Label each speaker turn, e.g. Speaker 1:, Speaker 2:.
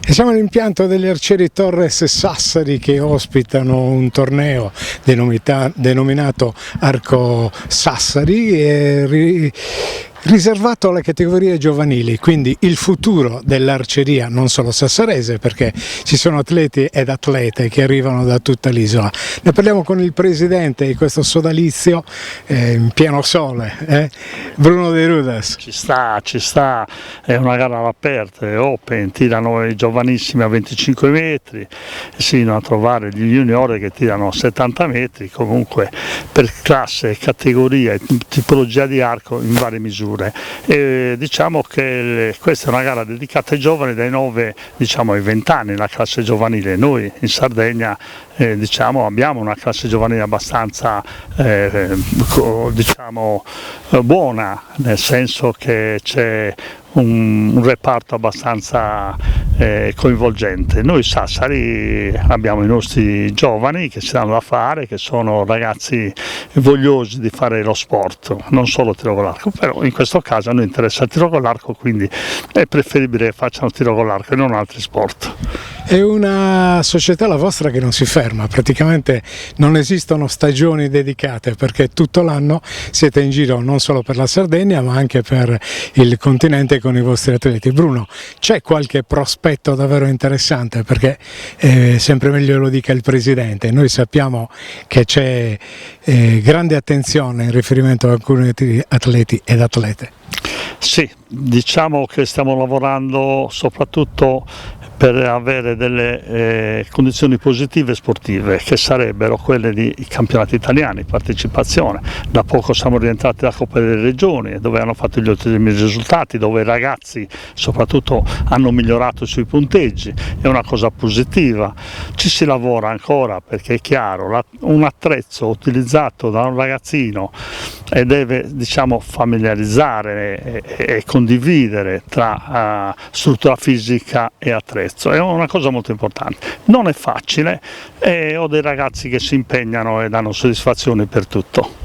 Speaker 1: E siamo all'impianto degli arcieri Torres Sassari che ospitano un torneo denominato Arco Sassari riservato alle categorie giovanili, quindi il futuro dell'arceria non solo sassarese, perché ci sono atleti ed atlete che arrivano da tutta l'isola. Ne parliamo con il presidente di questo sodalizio in pieno sole, Bruno De Rudas.
Speaker 2: Ci sta, è una gara all'aperto, è open, tirano i giovanissimi a 25 metri, sino a trovare gli junior che tirano a 70 metri, comunque per classe, categoria e tipologia di arco in varie misure. E diciamo che questa è una gara dedicata ai giovani dai 9 ai 20 anni, la classe giovanile. Noi in Sardegna abbiamo una classe giovanile abbastanza buona, nel senso che c'è un reparto abbastanza coinvolgente. Noi Sassari abbiamo i nostri giovani che si danno da fare, che sono ragazzi vogliosi di fare lo sport, non solo tiro con l'arco, però in questo caso a noi interessa il tiro con l'arco, quindi è preferibile che facciano tiro con l'arco e non altri sport.
Speaker 1: È una società, la vostra, che non si ferma, praticamente non esistono stagioni dedicate, perché tutto l'anno siete in giro non solo per la Sardegna ma anche per il continente con i vostri atleti. Bruno, c'è qualche prospetto davvero interessante? Perché sempre meglio lo dica il presidente, noi sappiamo che c'è grande attenzione in riferimento a alcuni atleti ed atlete.
Speaker 2: Sì, diciamo che stiamo lavorando soprattutto per avere delle condizioni positive sportive, che sarebbero quelle di campionati italiani, partecipazione. Da poco siamo rientrati alla Coppa delle Regioni, dove hanno fatto gli ottimi risultati, dove i ragazzi soprattutto hanno migliorato sui punteggi, è una cosa positiva. Ci si lavora ancora, perché è chiaro, un attrezzo utilizzato da un ragazzino e deve familiarizzare e condividere tra struttura fisica e attrezzo. È una cosa molto importante, non è facile e ho dei ragazzi che si impegnano e danno soddisfazioni per tutto.